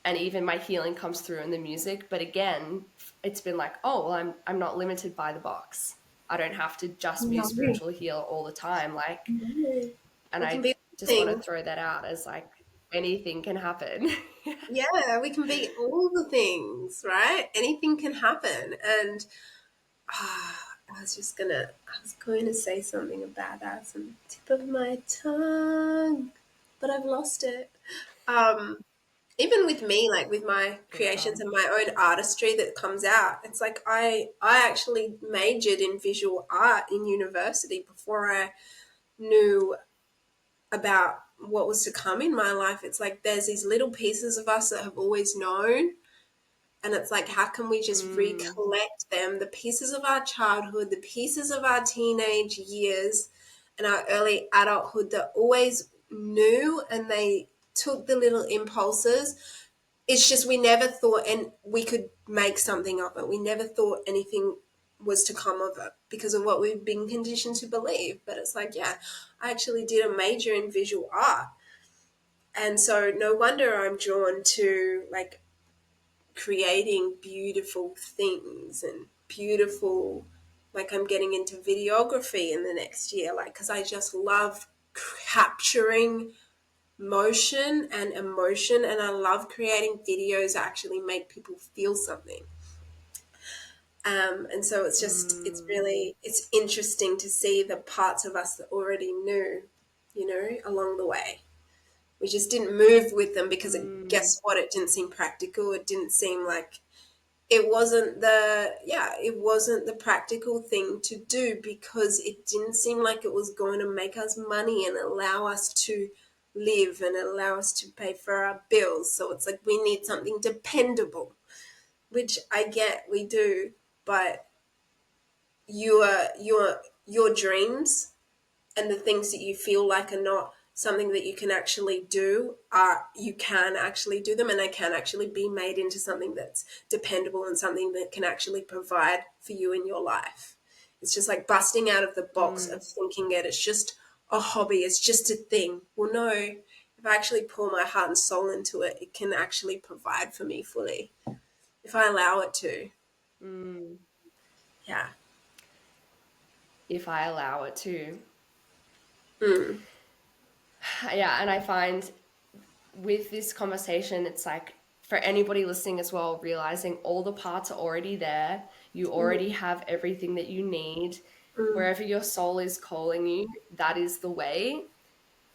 And even my healing comes through in the music. But again, it's been like, oh, well, I'm not limited by the box. I don't have to just be a No, spiritual healer all the time. Like, no. and We can I be just want to things. throw that out as like anything can happen. Yeah, we can be all the things, right? Anything can happen. And I was going to say something about that on the tip of my tongue, but I've lost it. Um, Even with me, like with my Good creations job. and my own artistry that comes out, it's like I actually majored in visual art in university before I knew about what was to come in my life. It's like there's these little pieces of us that have always known, and it's like, how can we just Mm, recollect them, the pieces of our childhood, the pieces of our teenage years and our early adulthood that always knew, and they took the little impulses. It's just we never thought and we could make something of it. We never thought anything was to come of it because of what we've been conditioned to believe. But it's like, yeah, I actually did a major in visual art. And so no wonder I'm drawn to like creating beautiful things and beautiful, like I'm getting into videography in the next year, like, because I just love capturing motion and emotion, and I love creating videos that actually make people feel something. And so it's just, it's mm, really, it's interesting to see the parts of us that already knew, along the way. We just didn't move with them because mm, guess what? It didn't seem practical. It didn't seem like it wasn't the practical thing to do because it didn't seem like it was going to make us money and allow us to live and allow us to pay for our bills. So it's like we need something dependable, which I get we do, but your dreams and the things that you feel like are not something that you can actually do, are you can actually do them, and they can actually be made into something that's dependable and something that can actually provide for you in your life. It's just like busting out of the box mm, of thinking it's just a hobby, it's just a thing. Well, no, if I actually pour my heart and soul into it, it can actually provide for me fully if I allow it to. mm. Yeah. If I allow it to. Mm. Yeah, and I find with this conversation, it's like for anybody listening as well, realizing all the parts are already there. You already have everything that you need. Mm. Wherever your soul is calling you, that is the way.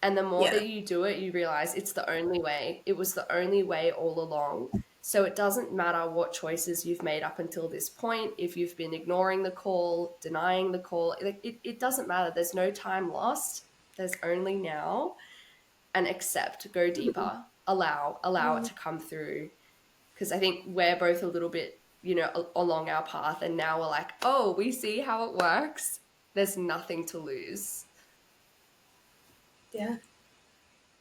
And the more Yeah. that you do it, you realize it's the only way. It was the only way all along. So it doesn't matter what choices you've made up until this point. If you've been ignoring the call, denying the call, it doesn't matter. There's no time lost. There's only now. And accept, go deeper, allow it Mm. to come through. Because I think we're both a little bit, along our path. And now we're like, oh, we see how it works. There's nothing to lose. Yeah.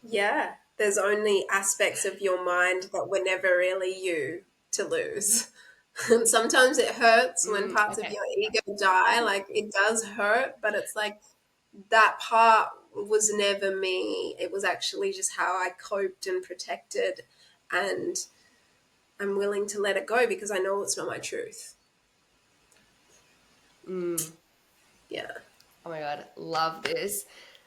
Yeah, there's only aspects of your mind that were never really you to lose. And sometimes it hurts when parts of Okay. your ego die, like it does hurt, but it's like that part was never me. It was actually just how I coped and protected, and I'm willing to let it go because I know it's not my truth. Mm. Yeah. Oh my God, love this.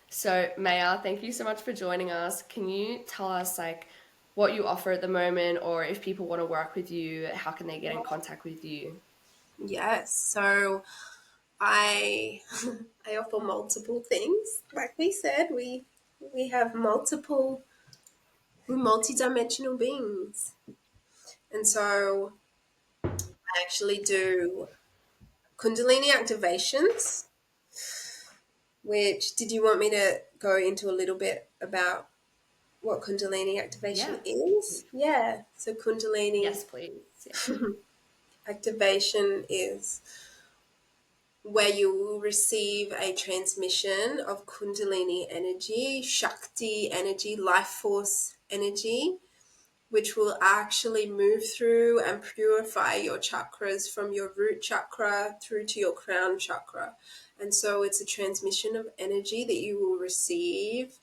So, Maya, thank you so much for joining us. Can you tell us like what you offer at the moment, or if people want to work with you, how can they get in contact with you? Yes. So I I offer multiple things. Like we said, we have multiple, we're multidimensional beings. And so I actually do Kundalini activations. which did you want me to go into a little bit about what Kundalini activation Yeah, is? please. Yeah. So Kundalini Yes, please. Yeah. activation is where you will receive a transmission of Kundalini energy, Shakti energy, life force energy, which will actually move through and purify your chakras from your root chakra through to your crown chakra. And so it's a transmission of energy that you will receive.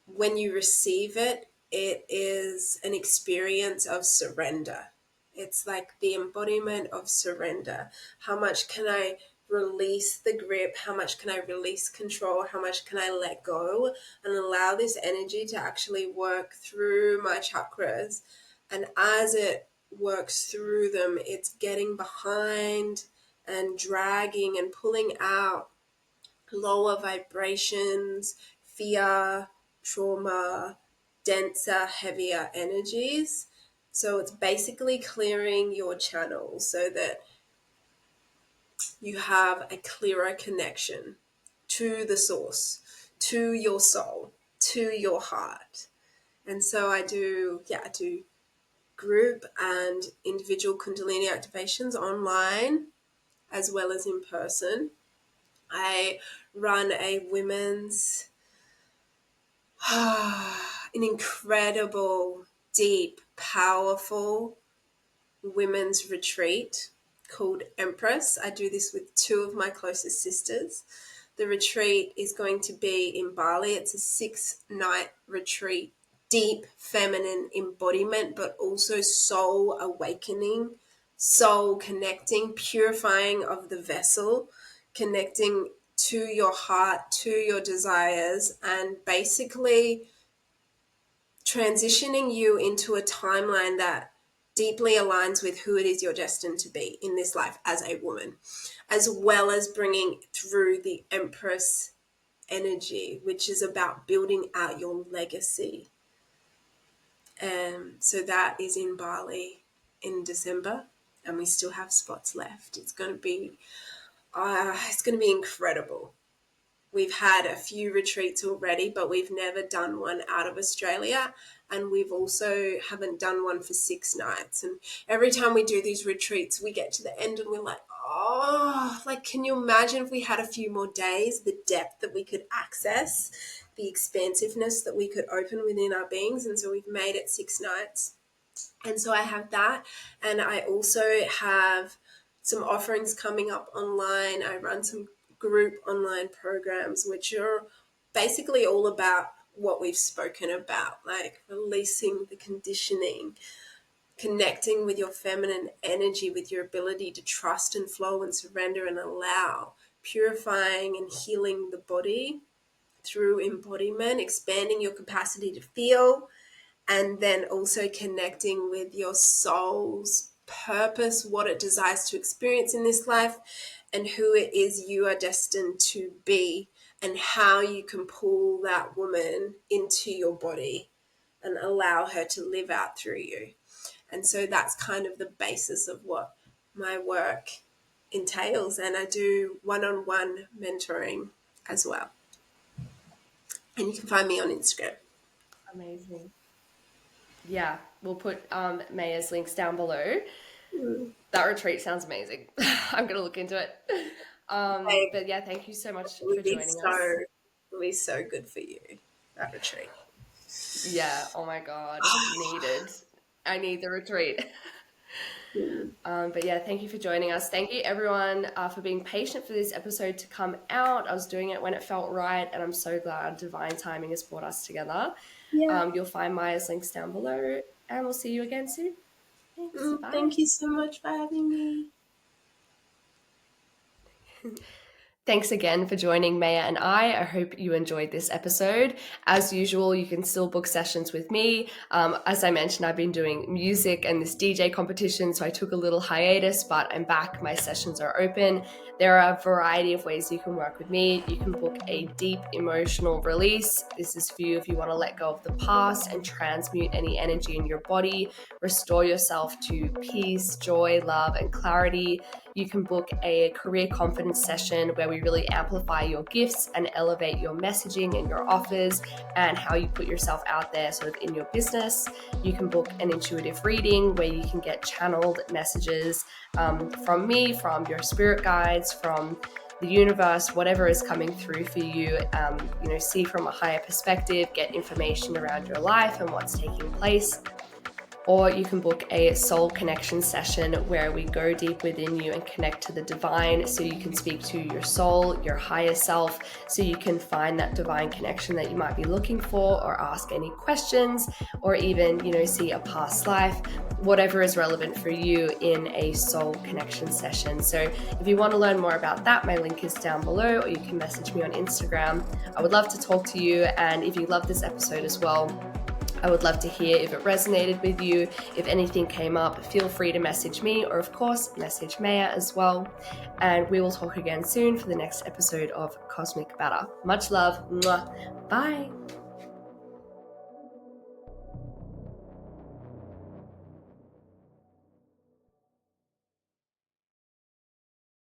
When you receive it, it is an experience of surrender. It's like the embodiment of surrender. How much can I release the grip? How much can I release control? How much can I let go and allow this energy to actually work through my chakras? And as it works through them, it's getting behind and dragging and pulling out lower vibrations, fear, trauma, denser, heavier energies. So it's basically clearing your channel so that you have a clearer connection to the source, to your soul, to your heart. And so I do group and individual Kundalini activations online as well as in person. I run a women's an incredible, deep, powerful women's retreat called Empress. I do this with two of my closest sisters. The retreat is going to be in Bali. It's a 6-night retreat, deep feminine embodiment, but also soul awakening, soul connecting, purifying of the vessel, connecting to your heart, to your desires, and basically transitioning you into a timeline that deeply aligns with who it is you're destined to be in this life as a woman, as well as bringing through the Empress energy, which is about building out your legacy. So that is in Bali in December, and we still have spots left. It's going to be incredible. We've had a few retreats already, but we've never done one out of Australia. And we've also haven't done one for 6 nights. And every time we do these retreats, we get to the end and we're like, oh, like, can you imagine if we had a few more days, the depth that we could access, the expansiveness that we could open within our beings? And so we've made it 6 nights. And so I have that. And I also have some offerings coming up online. I run some group online programs, which are basically all about what we've spoken about, like releasing the conditioning, connecting with your feminine energy, with your ability to trust and flow and surrender and allow, purifying and healing the body through embodiment, expanding your capacity to feel, and then also connecting with your soul's purpose, what it desires to experience in this life, and who it is you are destined to be, and how you can pull that woman into your body and allow her to live out through you. And so that's kind of the basis of what my work entails. And I do one-on-one mentoring as well. And you can find me on Instagram. Amazing. Yeah, we'll put Maya's links down below. Mm. That retreat sounds amazing. I'm gonna look into it. Hey, But yeah, thank you so much it for would be joining us. so good for you, that retreat. Yeah, oh my God, needed. I need the retreat. Mm. But yeah, thank you for joining us. Thank you everyone for being patient for this episode to come out. I was doing it when it felt right, and I'm so glad divine timing has brought us together. Yeah. You'll find Maya's links down below, and we'll see you again soon. Thanks. Bye. Thank you so much for having me. Thanks again for joining Maya and I. I hope you enjoyed this episode. As usual, you can still book sessions with me. As I mentioned, I've been doing music and this DJ competition, so I took a little hiatus, but I'm back. My sessions are open. There are a variety of ways you can work with me. You can book a deep emotional release. This is for you if you want to let go of the past and transmute any energy in your body, restore yourself to peace, joy, love, and clarity. you can book a career confidence session where we really amplify your gifts and elevate your messaging and your offers and how you put yourself out there sort of in your business. You can book an intuitive reading where you can get channeled messages from me, from your spirit guides, from the universe, whatever is coming through for you, see from a higher perspective, get information around your life and what's taking place. Or you can book a soul connection session where we go deep within you and connect to the divine so you can speak to your soul, your higher self, so you can find that divine connection that you might be looking for, or ask any questions, or even, see a past life, whatever is relevant for you in a soul connection session. So if you want to learn more about that, my link is down below, or you can message me on Instagram. I would love to talk to you. And if you love this episode as well, I would love to hear if it resonated with you. If anything came up, feel free to message me, or of course, message Maya as well. And we will talk again soon for the next episode of Cosmic Better. Much love. Mwah. Bye.